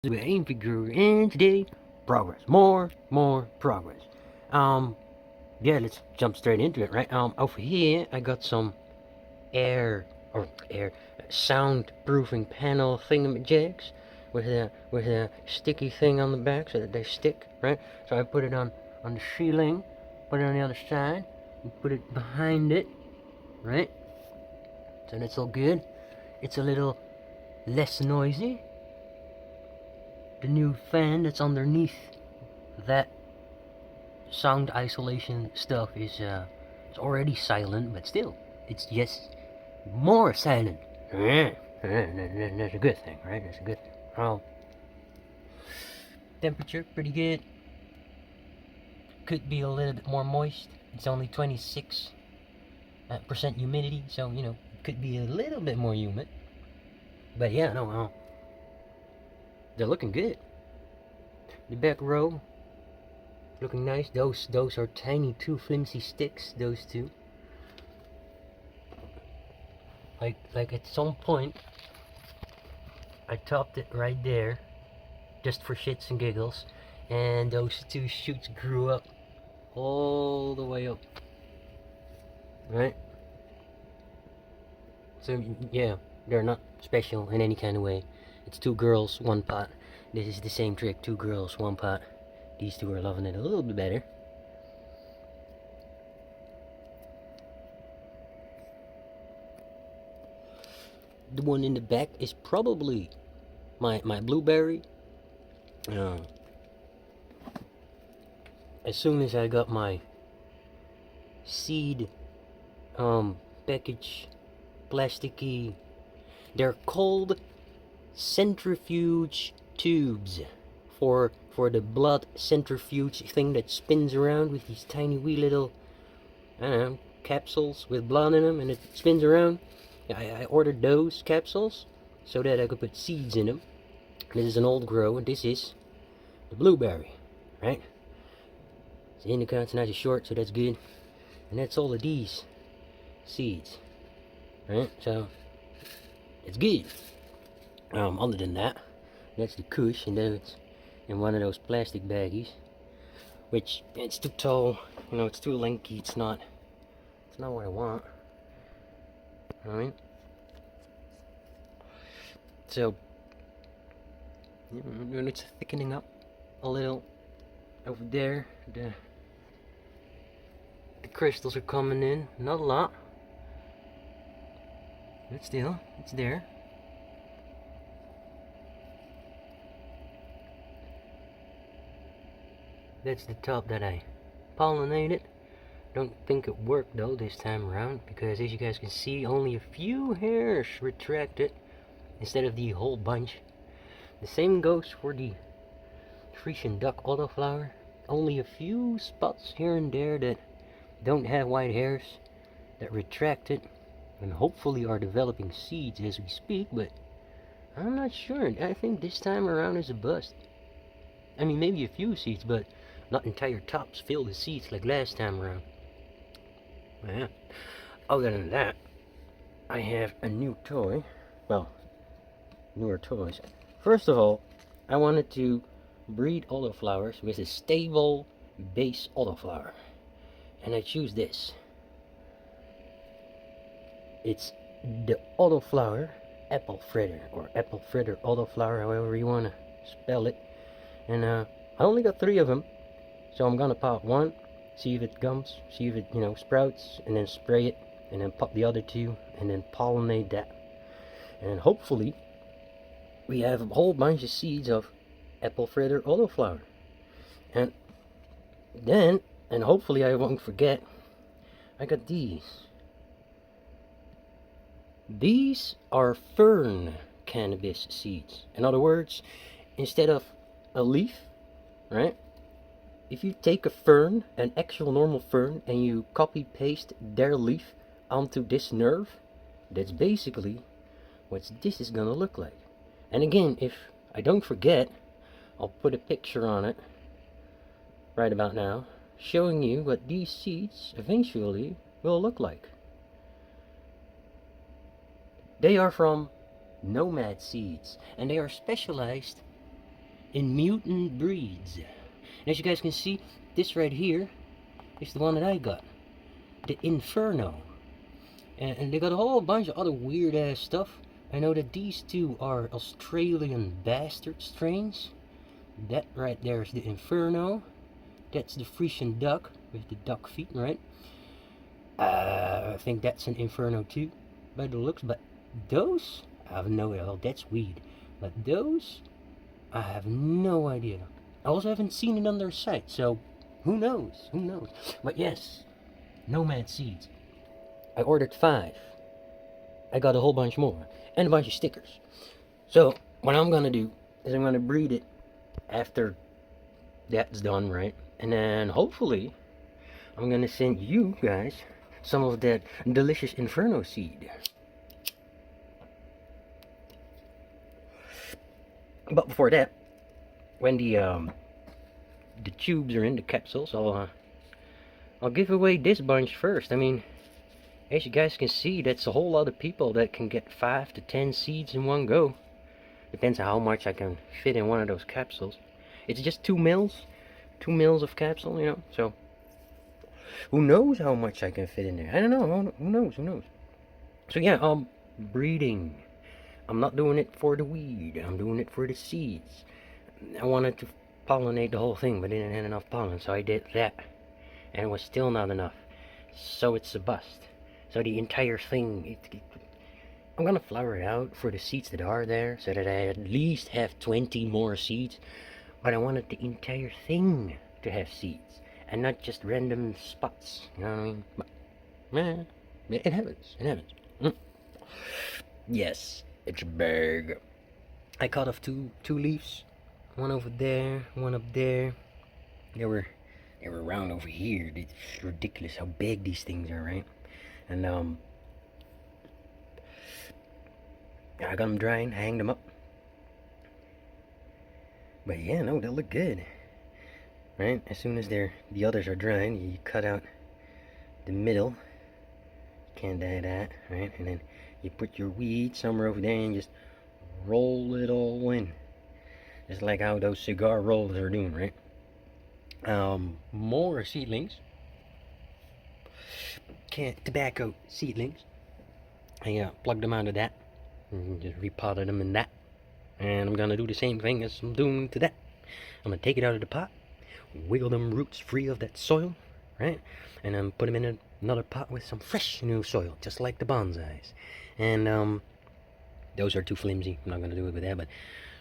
AMVgrow, and today, progress, more progress. Yeah, let's jump straight into it, right? Over here, I got some air soundproofing panel thingamajigs with a sticky thing on the back so that they stick, right? So I put it on the ceiling, put it on the other side, and put it behind it, right? So that's all good. It's a little less noisy. The new fan that's underneath that sound isolation stuff is it's already silent, but still, it's just more silent. That's a good thing, right? That's a good thing. Temperature pretty good. Could be a little bit more moist. It's only 26% humidity, so you know it could be a little bit more humid. But yeah, no, they're looking good. The back row looking nice. Those are tiny, two flimsy sticks. Those two. Like at some point, I topped it right there, just for shits and giggles, and those two shoots grew up all the way up. Right? So yeah, they're not special in any kind of way. It's two girls, one pot. This is the same trick. Two girls, one pot. These two are loving it a little bit better. The one in the back is probably my blueberry. As soon as I got my seed package, plasticky, they're called centrifuge tubes for the blood centrifuge thing that spins around with these tiny wee little, I don't know, capsules with blood in them, and it spins around. I ordered those capsules so that I could put seeds in them. This is an old grow, and this is the blueberry, right? It's indica, it's nice and short, so that's good. And that's all of these seeds, right? So it's good. Other than that, that's the kush, and then it's in one of those plastic baggies, which it's too tall, you know, it's too lanky. It's not what I want. Alright. So it's thickening up a little over there. The crystals are coming in, not a lot, but still, it's there. That's the top that I pollinated. Don't think it worked though this time around, because as you guys can see, only a few hairs retracted instead of the whole bunch. The same goes for the Frisian duck autoflower. Only a few spots here and there that don't have white hairs that retracted and hopefully are developing seeds as we speak, but I'm not sure. I think this time around is a bust. I mean, maybe a few seeds, but not entire tops filled with seeds like last time around. Yeah. Other than that, I have a new toy. Well, newer toys. First of all, I wanted to breed autoflowers with a stable base autoflower, and I choose this. It's the autoflower Apple Fritter, or Apple Fritter autoflower, however you want to spell it. And I only got 3 of them, so I'm gonna pop one, see if it comes, see if it, you know, sprouts, and then spray it, and then pop the other 2, and then pollinate that. And hopefully we have a whole bunch of seeds of Apple Fritter autoflower. And then, and hopefully I won't forget, I got these. These are fern cannabis seeds. In other words, instead of a leaf, right? If you take a fern, an actual normal fern, and you copy paste their leaf onto this nerve, that's basically what this is gonna look like. And again, if I don't forget, I'll put a picture on it right about now, showing you what these seeds eventually will look like. They are from Nomad Seeds, and they are specialized in mutant breeds. And as you guys can see, this right here is the one that I got, the In-Fern-o. And they got a whole bunch of other weird ass stuff. I know that these two are Australian bastard strains. That right there is the In-Fern-o. That's the Frisian duck with the duck feet, right? I think that's an In-Fern-o too, by the looks. But those, I have no idea. Oh, that's weed. But those, I have no idea. I also haven't seen it on their site, so who knows? Who knows? But yes, nomad seeds. I ordered 5. I got a whole bunch more and a bunch of stickers. So what I'm gonna do is I'm gonna breed it after that's done, right? And then hopefully I'm gonna send you guys some of that delicious In-Fern-o seed. But before that, when the tubes are in the capsules, I'll give away this bunch first. I mean, as you guys can see, that's a whole lot of people that can get 5 to 10 seeds in one go. Depends on how much I can fit in one of those capsules. It's just 2 mils of capsule, you know, so who knows how much I can fit in there. I don't know, who knows. So yeah, breeding. I'm not doing it for the weed, I'm doing it for the seeds. I wanted to pollinate the whole thing, but I didn't have enough pollen, so I did that. And it was still not enough. So it's a bust. So the entire thing, I'm gonna flower it out for the seeds that are there, so that I at least have 20 more seeds. But I wanted the entire thing to have seeds, and not just random spots, you know what I mean? But, man, it happens, Yes, it's big. I cut off two leaves, one over there, one up there. They were around over here. It's ridiculous how big these things are, right? And I got them drying, hanged them up. But yeah, no, they look good, right? As soon as the others are drying, you cut out the middle. Can't dye that, right? And then you put your weed somewhere over there and just roll it all in, just like how those cigar rollers are doing, right? More seedlings, tobacco seedlings. I plugged them out of that and just repotted them in that. And I'm gonna do the same thing as I'm doing to that. I'm gonna take it out of the pot, wiggle them roots free of that soil, right? And then put them in another pot with some fresh new soil, just like the bonsais. And those are too flimsy. I'm not gonna do it with that, but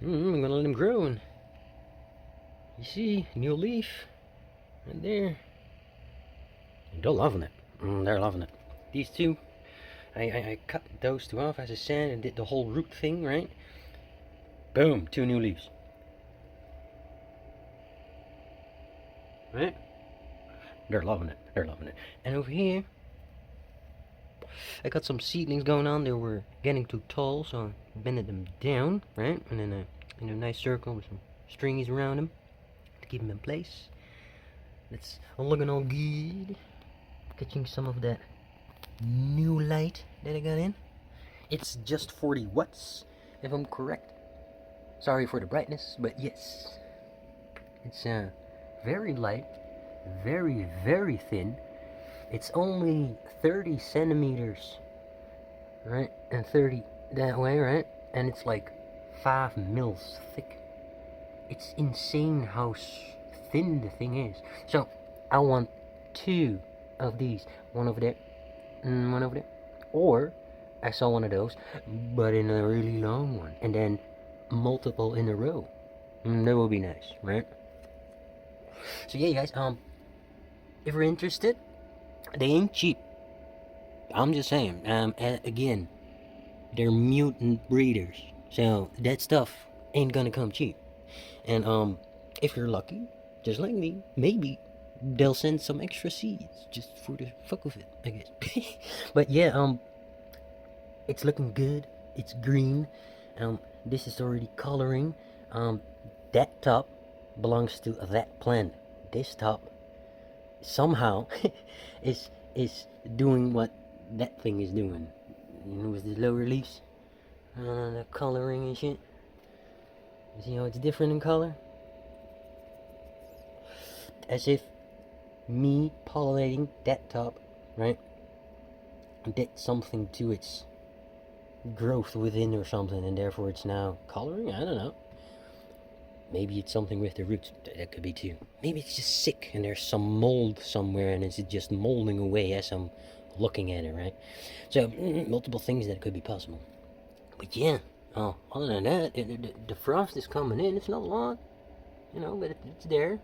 I'm gonna let them grow. And you see, new leaf right there. They're loving it. They're loving it. These two, I cut those two off, as I said, and did the whole root thing, right? Boom, 2 new leaves. Right? They're loving it. And over here, I got some seedlings going on. They were getting too tall, so I bended them down, right? And then in a nice circle with some stringies around them to keep them in place. It's looking all good. Catching some of that new light that I got in. It's just 40 watts, if I'm correct. Sorry for the brightness, but yes, it's very light, very, very thin. It's only 30 centimeters, right? And 30 that way, right? And it's like 5 mils thick. It's insane how thin the thing is. So I want 2 of these, one over there, and one over there. Or I saw one of those, but in a really long one, and then multiple in a row. That will be nice, right? So yeah, guys, if you're interested, they ain't cheap. I'm just saying. Again, they're mutant breeders, so that stuff ain't gonna come cheap. And if you're lucky, just like me, maybe they'll send some extra seeds just for the fuck of it, I guess. But yeah, it's looking good. It's green. This is already coloring. That top belongs to that plant. This top somehow is doing what that thing is doing. You know, with the lower leaves, the coloring and shit. You see how it's different in color? As if me pollinating that top, right, did something to its growth within or something, and therefore it's now coloring. I don't know. Maybe it's something with the roots. That could be too. Maybe it's just sick and there's some mold somewhere and it's just molding away as I'm looking at it, right? So, multiple things that could be possible. But yeah, other than that, the frost is coming in. It's not a lot, you know, but it's there.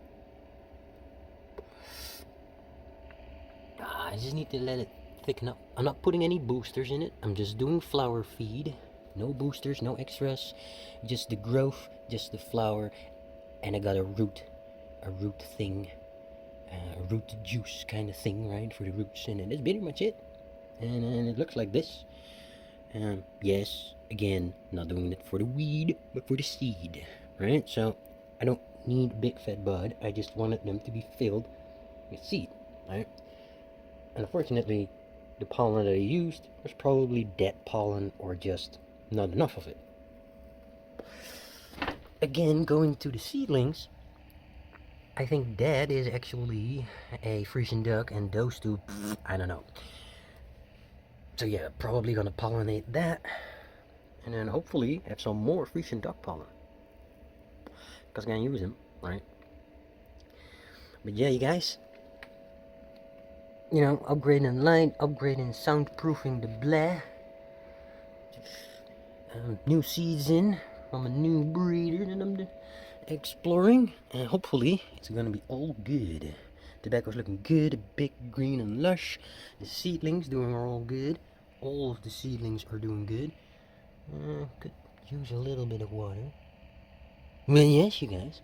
I just need to let it thicken up. I'm not putting any boosters in it. I'm just doing flower feed. No boosters, no extras. Just the growth, just the flower. And I got a root thing. A root juice kind of thing, right? For the roots. And that's pretty much it. And it looks like this. Yes, again, not doing it for the weed, but for the seed. Right? So, I don't need a big fat bud. I just wanted them to be filled with seed. Right? And unfortunately, the pollen that I used was probably dead pollen or just not enough of it. Again, going to the seedlings, I think that is actually a Frisian duck, and those two, I don't know. So yeah, probably gonna pollinate that, and then hopefully have some more Frisian duck pollen, because I'm gonna use them, right? But yeah, you guys, you know, upgrading light, upgrading soundproofing the blah. New seeds in from a new breeder that I'm exploring, and hopefully it's gonna be all good. Tobacco's looking good, big, green, and lush. The seedlings doing all good. All of the seedlings are doing good. Could use a little bit of water. Well, yes, you guys.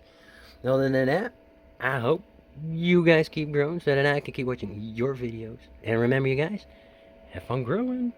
Other than that, I hope you guys keep growing so that I can keep watching your videos. And remember, you guys, have fun growing.